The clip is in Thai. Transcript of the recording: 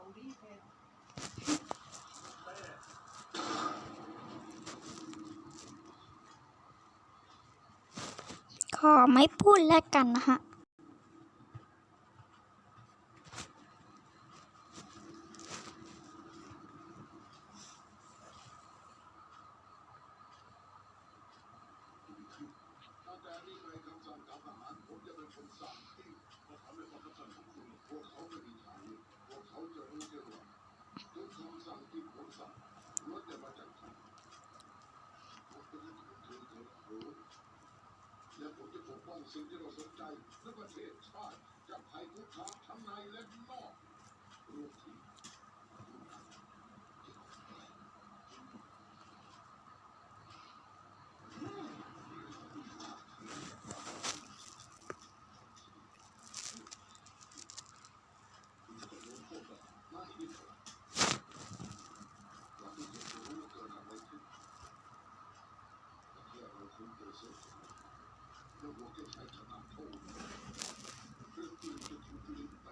ขอไม่พูดแล้วกันนะฮะสิ่งที่เราสนใจเพื่อประเทศชาติจากภัยคุกคามทั้งในและนอกรวมถึงหัวแกใช้ขนาดเท่าเรื่องอื่นจะถูกลืมไป